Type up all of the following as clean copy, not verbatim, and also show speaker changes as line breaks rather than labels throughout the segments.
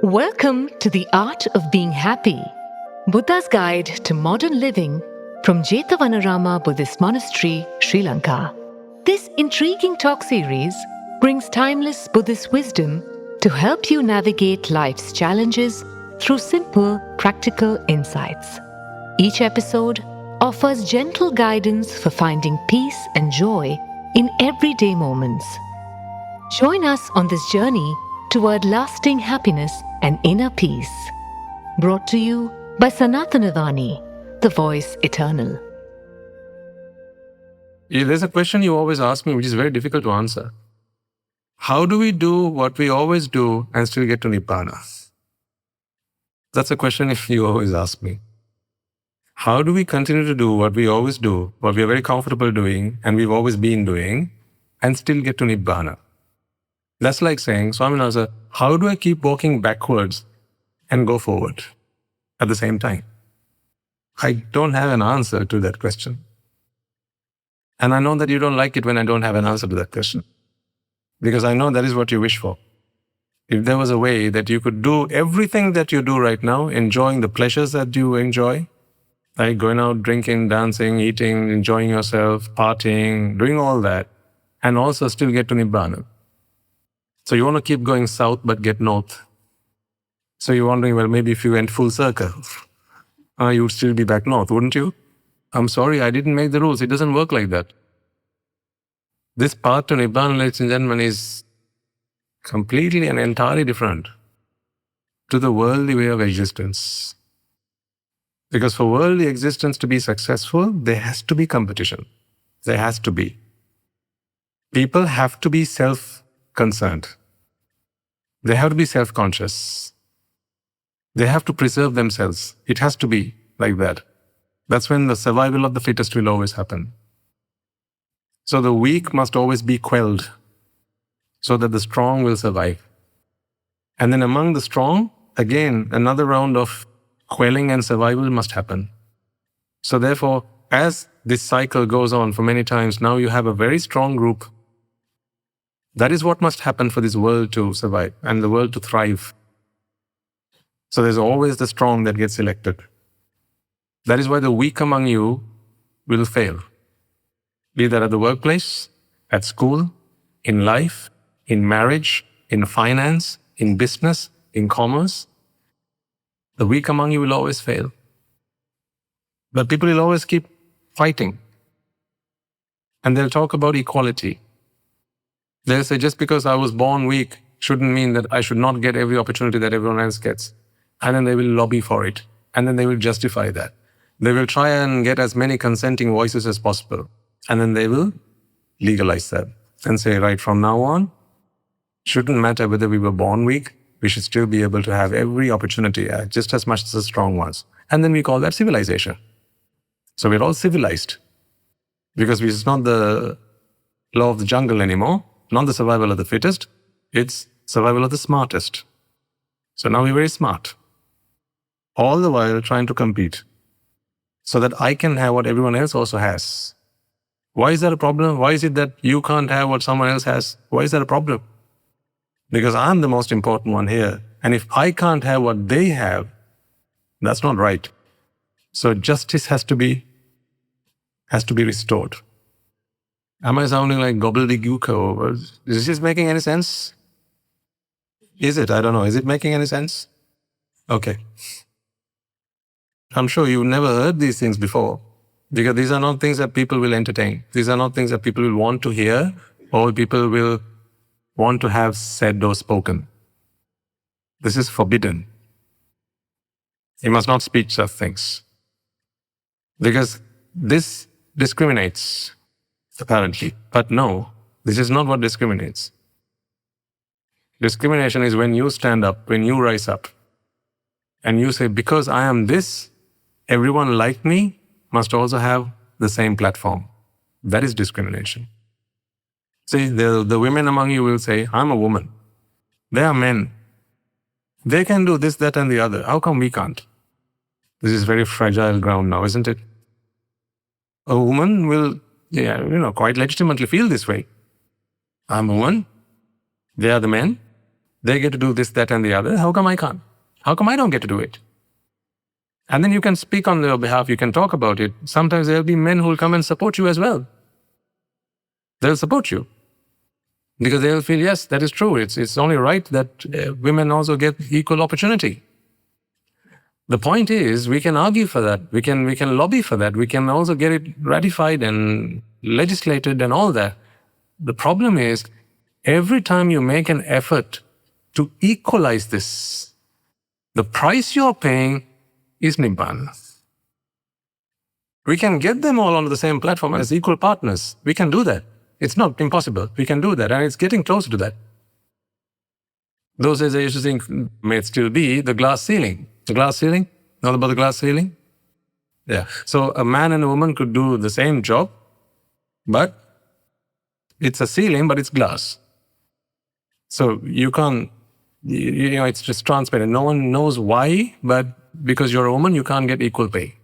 Welcome to the Art of Being Happy, Buddha's Guide to Modern Living from Jethavanarama Buddhist Monastery, Sri Lanka. This intriguing talk series brings timeless Buddhist wisdom to help you navigate life's challenges through simple, practical insights. Each episode offers gentle guidance for finding peace and joy in everyday moments. Join us on this journey toward lasting happiness and inner peace. Brought to you by Sanathanavani, the voice eternal.
There's a question you always ask me, which is very difficult to answer. How do we do what we always do and still get to Nibbana? That's a question you always ask me. How do we continue to do what we always do, what we are very comfortable doing, and we've always been doing, and still get to Nibbana? That's like saying, Swaminatha, how do I keep walking backwards and go forward at the same time? I don't have an answer to that question. And I know that you don't like it when I don't have an answer to that question. Because I know that is what you wish for. If there was a way that you could do everything that you do right now, enjoying the pleasures that you enjoy, like going out, drinking, dancing, eating, enjoying yourself, partying, doing all that, and also still get to Nibbana. So you want to keep going south but get north. So you're wondering, well, maybe if you went full circle, you would still be back north, wouldn't you? I'm sorry, I didn't make the rules. It doesn't work like that. This path to Nibbana, ladies and gentlemen, is completely and entirely different to the worldly way of existence. Because for worldly existence to be successful, there has to be competition. There has to be. People have to be self-concerned. They have to be self-conscious. They have to preserve themselves. It has to be like that. That's when the survival of the fittest will always happen. So the weak must always be quelled so that the strong will survive. And then among the strong, again, another round of quelling and survival must happen. So therefore, as this cycle goes on for many times, now you have a very strong group. That is what must happen for this world to survive and the world to thrive. So there's always the strong that gets elected. That is why the weak among you will fail. Be that at the workplace, at school, in life, in marriage, in finance, in business, in commerce. The weak among you will always fail. But people will always keep fighting. And they'll talk about equality. They'll say, just because I was born weak shouldn't mean that I should not get every opportunity that everyone else gets. And then they will lobby for it. And then they will justify that. They will try and get as many consenting voices as possible. And then they will legalize that and say, right from now on, shouldn't matter whether we were born weak, we should still be able to have every opportunity just as much as the strong ones. And then we call that civilization. So we're all civilized. Because it's not the law of the jungle anymore, not the survival of the fittest, it's survival of the smartest. So now we're very smart. All the while trying to compete so that I can have what everyone else also has. Why is that a problem? Why is it that you can't have what someone else has? Why is that a problem? Because I'm the most important one here. And if I can't have what they have, that's not right. So justice has to be restored. Am I sounding like gobbledygook? Is this making any sense? Is it? I don't know. Is it making any sense? Okay. I'm sure you've never heard these things before, because these are not things that people will entertain. These are not things that people will want to hear or people will want to have said or spoken. This is forbidden. You must not speak such things. Because this discriminates, apparently. But no, this is not what discriminates. Discrimination is when you stand up, when you rise up, and you say, because I am this, everyone like me must also have the same platform. That is discrimination. See, the women among you will say, I'm a woman. They are men. They can do this, that, and the other. How come we can't? This is very fragile ground now, isn't it? A woman will, quite legitimately feel this way. I'm a woman. They are the men. They get to do this, that, and the other. How come I can't? How come I don't get to do it? And then you can speak on their behalf. You can talk about it. Sometimes there'll be men who will come and support you as well. They'll support you because they'll feel, yes, that is true. It's only right that women also get equal opportunity. The point is, we can argue for that. We can lobby for that. We can also get it ratified and legislated and all that. The problem is, every time you make an effort to equalize this, the price you're paying is Nibbana. We can get them all onto the same platform as equal partners. We can do that. It's not impossible. We can do that, and it's getting closer to that. Those days I used to think, may it still be, the glass ceiling. The glass ceiling? Not about the glass ceiling? Yeah. So a man and a woman could do the same job, but it's a ceiling, but it's glass. So you can't, it's just transparent. No one knows why, but because you're a woman, you can't get equal pay.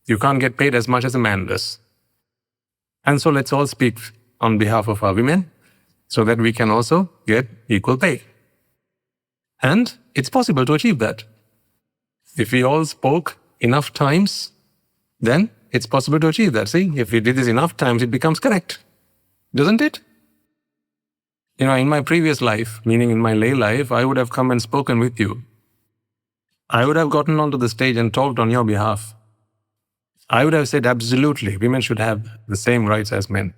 You can't get paid as much as a man does. And so let's all speak on behalf of our women so that we can also get equal pay. And it's possible to achieve that. If we all spoke enough times, then it's possible to achieve that. See, if we did this enough times, it becomes correct. Doesn't it? In my previous life, meaning in my lay life, I would have come and spoken with you. I would have gotten onto the stage and talked on your behalf. I would have said, absolutely, women should have the same rights as men.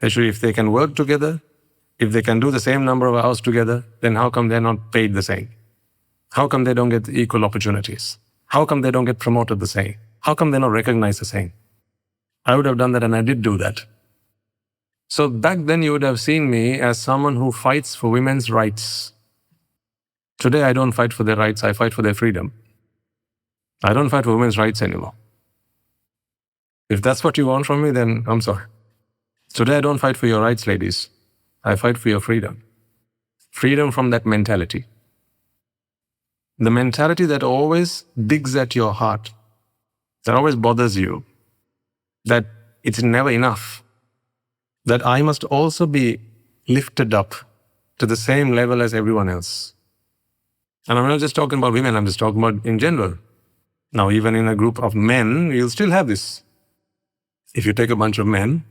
If they can work together, if they can do the same number of hours together, then how come they're not paid the same? How come they don't get equal opportunities? How come they don't get promoted the same? How come they're not recognized the same? I would have done that, and I did do that. So back then you would have seen me as someone who fights for women's rights. Today I don't fight for their rights, I fight for their freedom. I don't fight for women's rights anymore. If that's what you want from me, then I'm sorry. Today I don't fight for your rights, ladies. I fight for your freedom. Freedom from that mentality. The mentality that always digs at your heart, that always bothers you, that it's never enough, that I must also be lifted up to the same level as everyone else. And I'm not just talking about women, I'm just talking about in general. Now, even in a group of men, you'll still have this. If you take a bunch of men,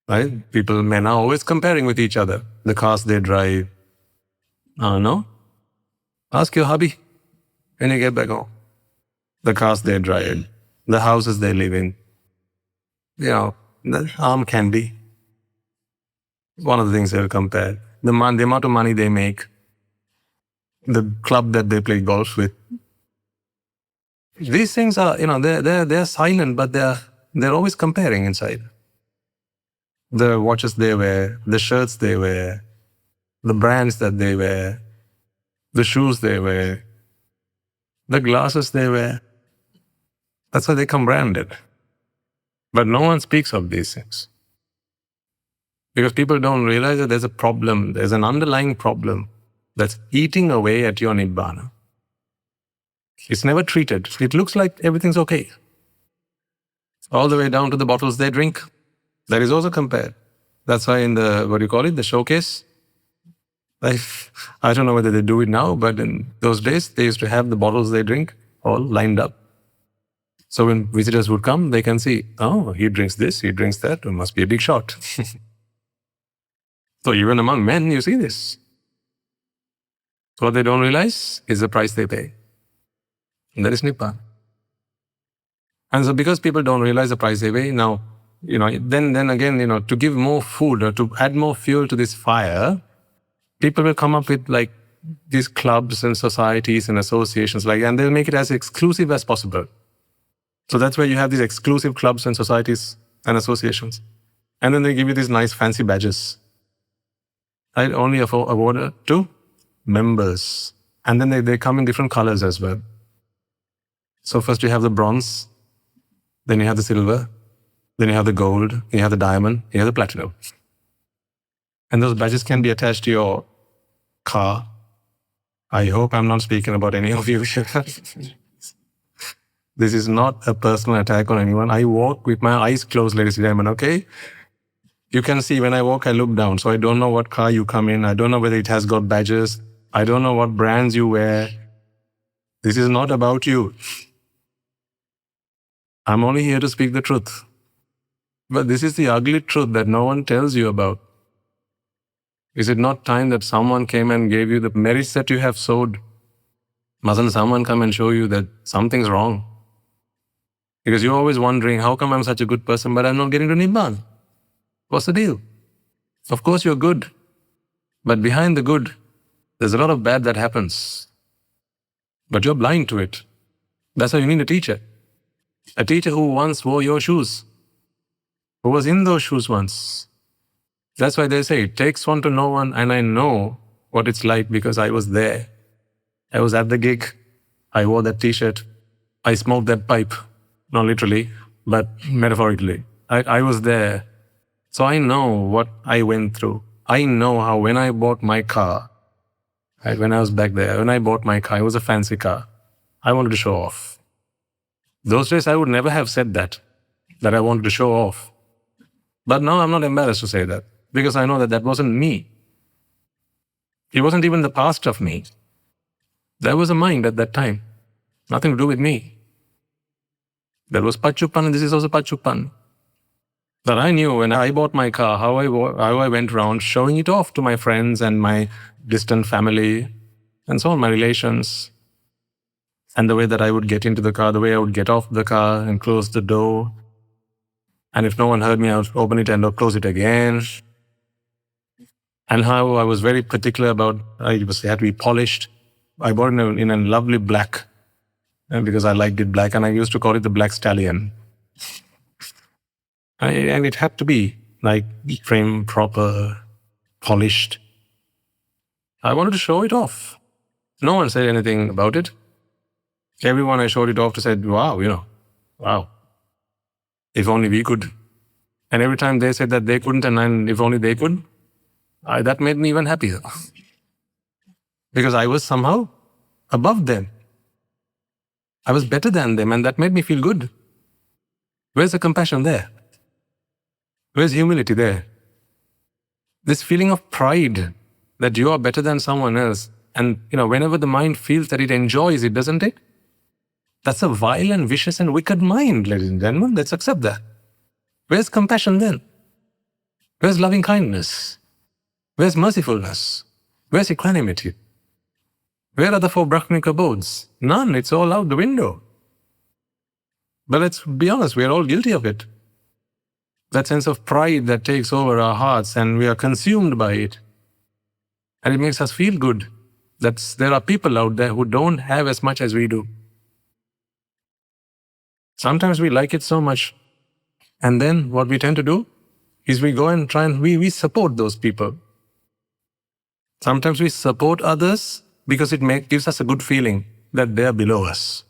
right? Men are always comparing with each other. The cars they drive. No? Ask your hubby when you get back home. The cars they drive, the houses they live in. The arm candy. One of the things they'll compare. The amount of money they make. The club that they play golf with. These things are, they're silent, but they're always comparing inside. The watches they wear, the shirts they wear, the brands that they wear, the shoes they wear, the glasses they wear. That's why they come branded. But no one speaks of these things. Because people don't realize that there's a problem, there's an underlying problem that's eating away at your Nibbana. It's never treated. It looks like everything's okay. All the way down to the bottles they drink. That is also compared. That's why in the showcase, I don't know whether they do it now, but in those days, they used to have the bottles they drink all lined up. So when visitors would come, they can see, oh, he drinks this, he drinks that, it must be a big shot. So even among men, you see this. What they don't realize is the price they pay. And that is Nibbana. And so because people don't realize the price they pay, now, then again, to give more food or to add more fuel to this fire, people will come up with these clubs and societies and associations and they'll make it as exclusive as possible. So that's where you have these exclusive clubs and societies and associations. And then they give you these nice fancy badges. Right? Only awarded to members. And then they come in different colors as well. So first you have the bronze, then you have the silver, then you have the gold, you have the diamond, you have the platinum. And those badges can be attached to your car. I hope I'm not speaking about any of you. This is not a personal attack on anyone. I walk with my eyes closed, ladies and gentlemen, okay? You can see when I walk, I look down. So I don't know what car you come in. I don't know whether it has got badges. I don't know what brands you wear. This is not about you. I'm only here to speak the truth. But this is the ugly truth that no one tells you about. Is it not time that someone came and gave you the merits that you have sowed? Mustn't someone come and show you that something's wrong? Because you're always wondering, how come I'm such a good person, but I'm not getting to Nibbana? What's the deal? Of course you're good. But behind the good, there's a lot of bad that happens. But you're blind to it. That's why you need a teacher. A teacher who once wore your shoes, who was in those shoes once. That's why they say, it takes one to know one, and I know what it's like because I was there. I was at the gig. I wore that t-shirt. I smoked that pipe. Not literally, but metaphorically. I was there. So I know what I went through. I know how when I bought my car, right, when I was back there, when I bought my car, it was a fancy car. I wanted to show off. Those days I would never have said that I wanted to show off. But now I'm not embarrassed to say that because I know that that wasn't me. It wasn't even the past of me. There was a mind at that time. Nothing to do with me. There was Pachupan and this is also Pachupan. That I knew when I bought my car, how I went around showing it off to my friends and my distant family and so on, my relations. And the way that I would get into the car, the way I would get off the car and close the door. And if no one heard me, I would open it and close it again. And how I was very particular about it had to be polished. I bought it in a lovely black because I liked it black, and I used to call it the Black Stallion. And it had to be like frame proper, polished. I wanted to show it off. No one said anything about it. Everyone I showed it off to said, wow, wow. If only we could. And every time they said that they couldn't and if only they could, that made me even happier. Because I was somehow above them. I was better than them, and that made me feel good. Where's the compassion there? Where's humility there? This feeling of pride that you are better than someone else. And, whenever the mind feels that it enjoys it, doesn't it? That's a vile and vicious and wicked mind, ladies and gentlemen. Let's accept that. Where's compassion then? Where's loving kindness? Where's mercifulness? Where's equanimity? Where are the 4 Brahmanic abodes? None. It's all out the window. But let's be honest, we are all guilty of it. That sense of pride that takes over our hearts and we are consumed by it. And it makes us feel good that there are people out there who don't have as much as we do. Sometimes we like it so much. And then what we tend to do is we go and try and we support those people. Sometimes we support others because it gives us a good feeling that they're below us.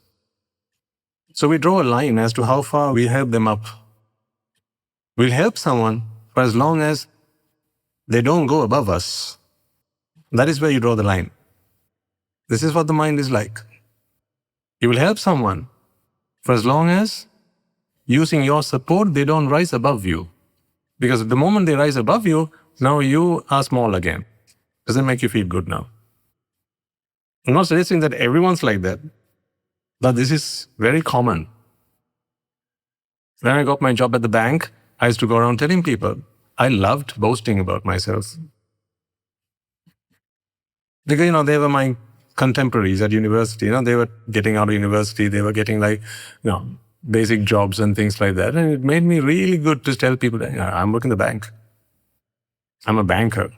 So we draw a line as to how far we help them up. We'll help someone for as long as they don't go above us. That is where you draw the line. This is what the mind is like. You will help someone for as long as, using your support, they don't rise above you. Because the moment they rise above you, now you are small again. Doesn't make you feel good now. I'm not suggesting that everyone's like that, but this is very common. When I got my job at the bank, I used to go around telling people, I loved boasting about myself. Because, they were my contemporaries at university. They were getting out of university. They were getting basic jobs and things like that. And it made me really good to tell people that I'm working in the bank. I'm a banker.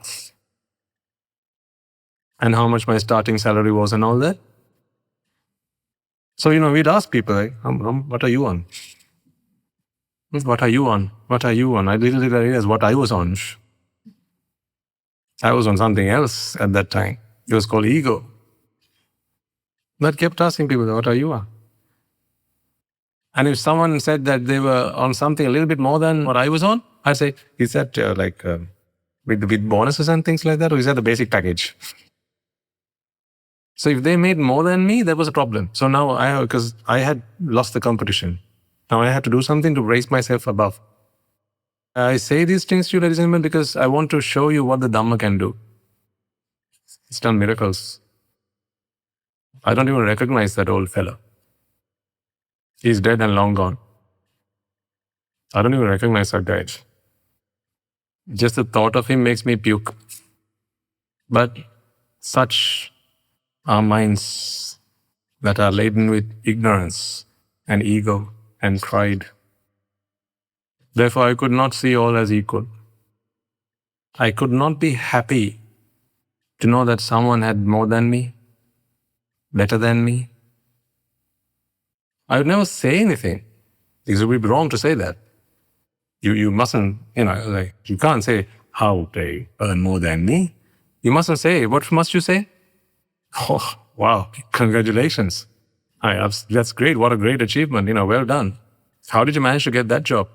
And how much my starting salary was and all that. So, we'd ask people, what are you on? What are you on? What are you on? I little did I realize what I was on. I was on something else at that time. It was called ego. But kept asking people, what are you on? And if someone said that they were on something a little bit more than what I was on, I'd say, is that with bonuses and things like that, or is that the basic package? So if they made more than me, there was a problem. So now because I had lost the competition. Now I had to do something to raise myself above. I say these things to you, ladies and gentlemen, because I want to show you what the Dhamma can do. It's done miracles. I don't even recognize that old fellow. He's dead and long gone. I don't even recognize that guy. Just the thought of him makes me puke. But such are minds that are laden with ignorance and ego and pride. Therefore, I could not see all as equal. I could not be happy to know that someone had more than me, better than me. I would never say anything because it would be wrong to say that. You mustn't, like you can't say how they earn more than me. You mustn't say. What must you say? Oh, wow! Congratulations! That's great. What a great achievement! Well done. How did you manage to get that job?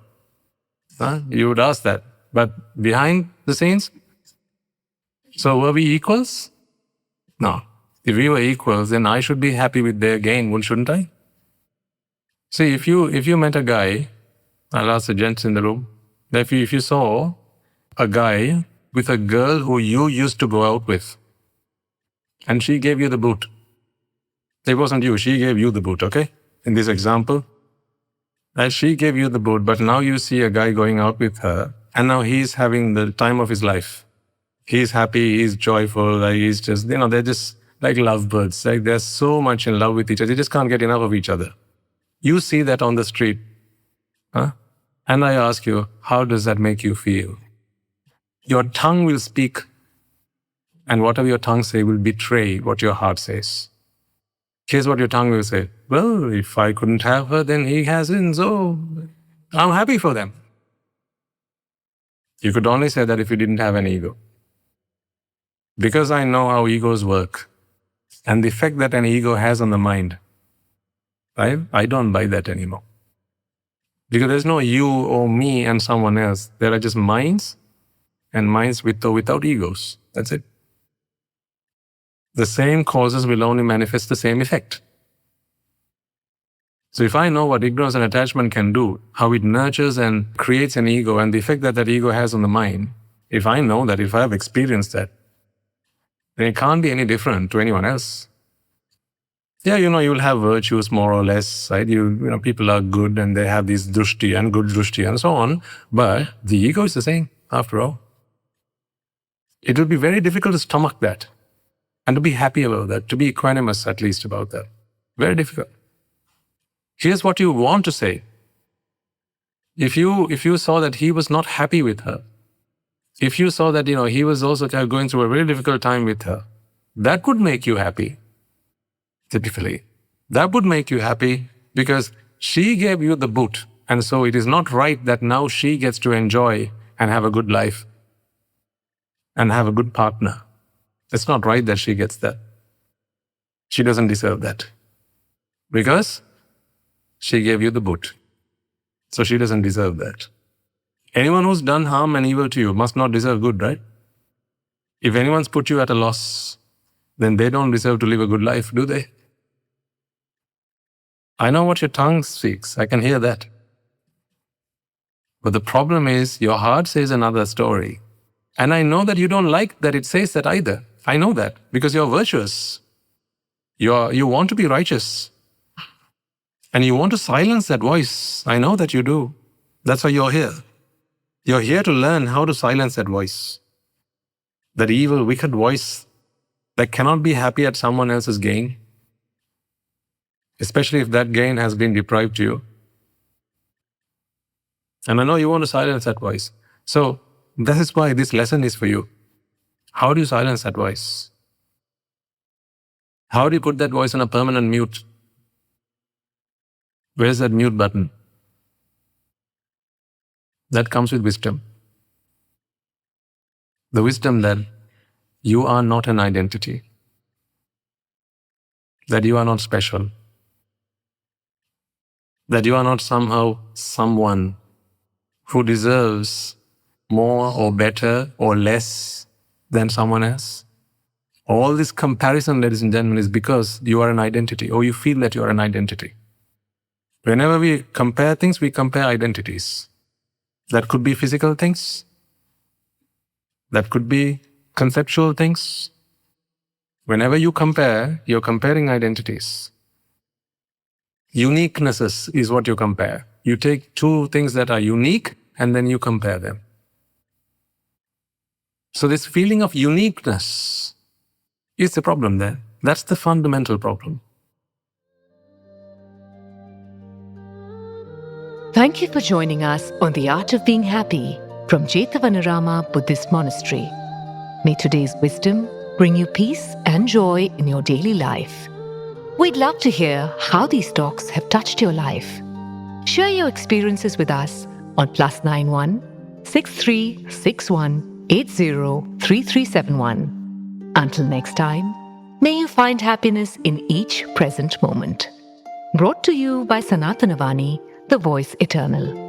Huh? You would ask that. But behind the scenes, so were we equals? No. If we were equals, then I should be happy with their gain, shouldn't I? See, if you met a guy, I'll ask the gents in the room, that if you saw a guy with a girl who you used to go out with, and she gave you the boot. It wasn't you, she gave you the boot, okay? In this example, that she gave you the boot, but now you see a guy going out with her, and now he's having the time of his life. He's happy, he's joyful, like he's just, they're just like lovebirds. Like they're so much in love with each other, they just can't get enough of each other. You see that on the street, huh? And I ask you, how does that make you feel? Your tongue will speak, and whatever your tongue says will betray what your heart says. Here's what your tongue will say. Well, if I couldn't have her, then he hasn't, so I'm happy for them. You could only say that if you didn't have an ego. Because I know how egos work and the effect that an ego has on the mind, I don't buy that anymore. Because there's no you or me and someone else. There are just minds and minds with or without egos. That's it. The same causes will only manifest the same effect. So if I know what ignorance and attachment can do, how it nurtures and creates an ego and the effect that that ego has on the mind, if I know that, if I have experienced that, then it can't be any different to anyone else. Yeah, you'll have virtues more or less, right? People are good and they have these drushti and good drushti and so on, but the ego is the same after all. It will be very difficult to stomach that and to be happy about that, to be equanimous at least about that. Very difficult. Here's what you want to say. If you saw that he was not happy with her, if you saw that he was also going through a very difficult time with her, that would make you happy. Typically, that would make you happy because she gave you the boot, and so it is not right that now she gets to enjoy and have a good life and have a good partner. It's not right that she gets that. She doesn't deserve that because she gave you the boot. So she doesn't deserve that. Anyone who's done harm and evil to you must not deserve good, right? If anyone's put you at a loss, then they don't deserve to live a good life, do they? I know what your tongue speaks. I can hear that. But the problem is your heart says another story. And I know that you don't like that it says that either. I know that because you're virtuous. You want to be righteous. And you want to silence that voice. I know that you do. That's why you're here. You're here to learn how to silence that voice. That evil, wicked voice that cannot be happy at someone else's gain. Especially if that gain has been deprived to you. And I know you want to silence that voice. So that is why this lesson is for you. How do you silence that voice? How do you put that voice on a permanent mute? Where's that mute button? That comes with wisdom. The wisdom that you are not an identity. That you are not special. That you are not somehow someone who deserves more or better or less than someone else. All this comparison, ladies and gentlemen, is because you are an identity or you feel that you are an identity. Whenever we compare things, we compare identities. That could be physical things. That could be conceptual things. Whenever you compare, you're comparing identities. Uniquenesses is what you compare. You take two things that are unique and then you compare them. So this feeling of uniqueness is the problem there. That's the fundamental problem.
Thank you for joining us on The Art of Being Happy from Jethavanarama Buddhist Monastery. May today's wisdom bring you peace and joy in your daily life. We'd love to hear how these talks have touched your life. Share your experiences with us on +91 6361 803371. Until next time, may you find happiness in each present moment. Brought to you by Sanathanavani, the voice eternal.